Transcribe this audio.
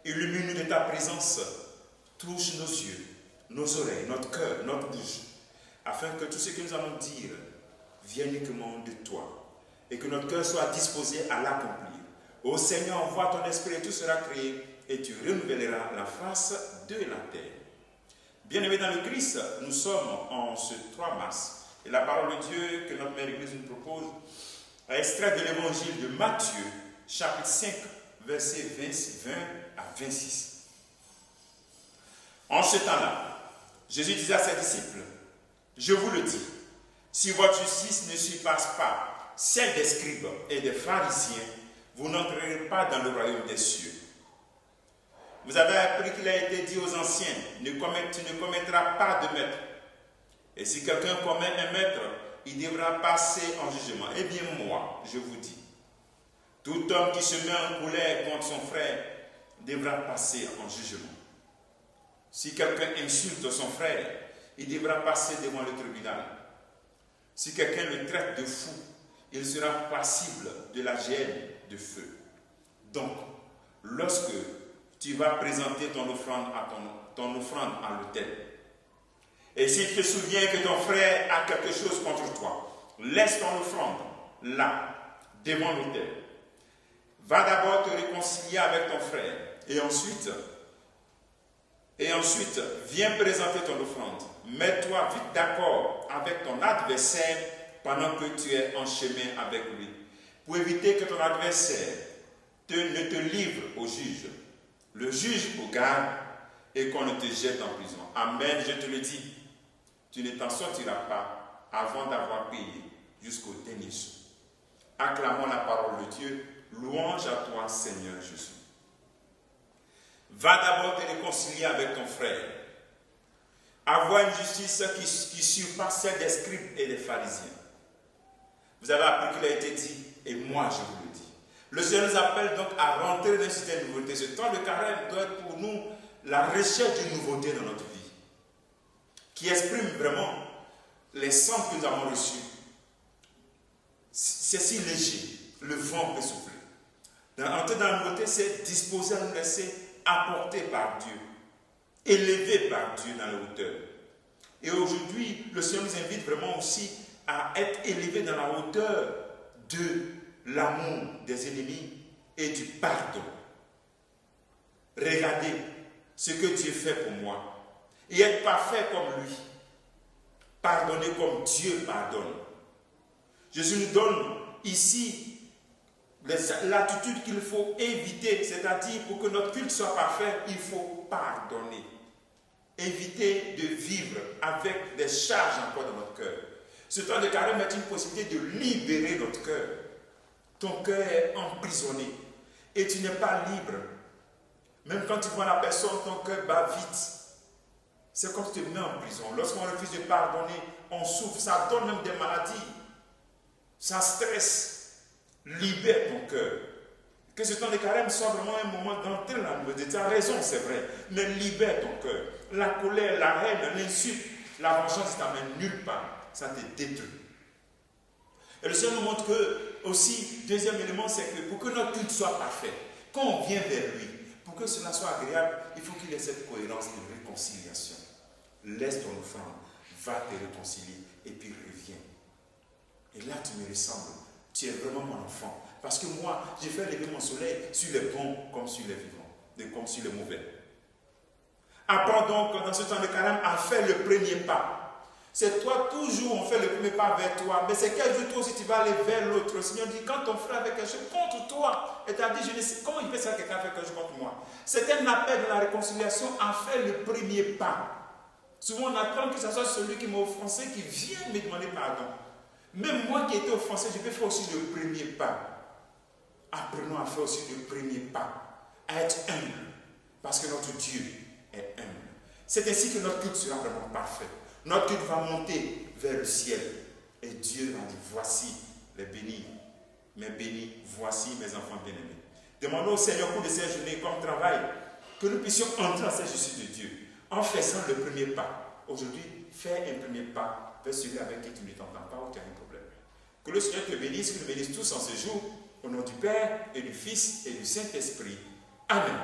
Illumine-nous de ta présence. Touche nos yeux, nos oreilles, notre cœur, notre bouche, afin que tout ce que nous allons dire vienne uniquement de toi et que notre cœur soit disposé à l'accomplir. Ô Seigneur, envoie ton esprit et tout sera créé et tu renouvelleras la face de la terre. Bien-aimés dans le Christ, nous sommes en ce 3 mars et la parole de Dieu que notre Mère Église nous propose est extrait de l'évangile de Matthieu, chapitre 5, versets 20 à 26. En ce temps-là, Jésus disait à ses disciples, « Je vous le dis, si votre justice ne surpasse pas celle des scribes et des pharisiens, vous n'entrerez pas dans le royaume des cieux. Vous avez appris qu'il a été dit aux anciens, tu ne commettras pas de maître. Et si quelqu'un commet un maître, il devra passer en jugement. Eh bien moi, je vous dis, tout homme qui se met en colère contre son frère devra passer en jugement. Si quelqu'un insulte son frère, il devra passer devant le tribunal. Si quelqu'un le traite de fou, il sera passible de la gêne de feu. Donc, lorsque tu vas présenter ton offrande à l'autel, et s'il te souvient que ton frère a quelque chose contre toi, laisse ton offrande là, devant l'autel. Va d'abord te réconcilier avec ton frère, et ensuite, viens présenter ton offrande. Mets-toi vite d'accord avec ton adversaire pendant que tu es en chemin avec lui, pour éviter que ton adversaire ne te livre au juge, le juge au garde, et qu'on ne te jette en prison. Amen, je te le dis, tu ne t'en sortiras pas avant d'avoir payé jusqu'au dernier sou. Acclamons la parole de Dieu, louange à toi Seigneur Jésus. Va d'abord te réconcilier avec ton frère. Avoir une justice qui surpasse celle des scribes et des pharisiens. Vous avez appris qu'il a été dit, et moi je vous le dis. Le Seigneur nous appelle donc à rentrer dans cette nouveauté. Ce temps de carême doit être pour nous la recherche d'une nouveauté dans notre vie, qui exprime vraiment les centres que nous avons reçus. C'est si léger, le vent peut souffler. Entrer dans la nouveauté, c'est disposer à nous laisser apporté par Dieu, élevé par Dieu dans la hauteur. Et aujourd'hui, le Seigneur nous invite vraiment aussi à être élevé dans la hauteur de l'amour des ennemis et du pardon. Regardez ce que Dieu fait pour moi et être parfait comme lui. Pardonner comme Dieu pardonne. Jésus nous donne ici l'attitude qu'il faut éviter, c'est-à-dire pour que notre culte soit parfait, il faut pardonner. Éviter de vivre avec des charges encore dans notre cœur. Ce temps de carême est une possibilité de libérer notre cœur. Ton cœur est emprisonné et tu n'es pas libre. Même quand tu vois la personne, ton cœur bat vite. C'est comme si tu te mets en prison. Lorsqu'on refuse de pardonner, on souffre, ça donne même des maladies. Ça stresse. Libère ton cœur. Que ce temps de carême soit vraiment un moment d'entrer dans la nouveauté. Tu as raison, c'est vrai. Mais libère ton cœur. La colère, la haine, l'insulte, la vengeance ne t'amène nulle part. Ça te détruit. Et le Seigneur nous montre que, aussi, deuxième élément, c'est que pour que notre culte soit parfait, quand on vient vers lui, pour que cela soit agréable, il faut qu'il y ait cette cohérence de réconciliation. Laisse ton offrande, va te réconcilier et puis reviens. Et là, tu me ressembles. Tu es vraiment mon enfant. Parce que moi, j'ai fait lever mon soleil sur les bons comme sur les vivants, comme sur les mauvais. Apprends donc dans ce temps de carême à faire le premier pas. C'est toi, toujours, on fait le premier pas vers toi. Mais c'est quel jour toi aussi tu vas aller vers l'autre. Le Seigneur dit, quand ton frère avait quelque chose contre toi, et tu as dit, je ne sais comment il peut savoir que quelqu'un a fait quelque chose contre moi. C'est un appel de la réconciliation à faire le premier pas. Souvent, on attend que ce soit celui qui m'a offensé qui vienne me demander pardon. Même moi qui étais offensé, je peux faire aussi le premier pas. Apprenons à faire aussi le premier pas. À être humble. Parce que notre Dieu est humble. C'est ainsi que notre culte sera vraiment parfait. Notre culte va monter vers le ciel. Et Dieu va dire, voici les bénis. Mes bénis, voici mes enfants bien-aimés. Demandons au Seigneur pour de ces journées comme travail, que nous puissions entrer dans cette justice de Dieu. En faisant le premier pas. Aujourd'hui, fais un premier pas vers celui avec qui tu ne t'entends pas ou tu as un problème. Que le Seigneur te bénisse, que nous bénisse tous en ce jour. Au nom du Père et du Fils et du Saint-Esprit. Amen.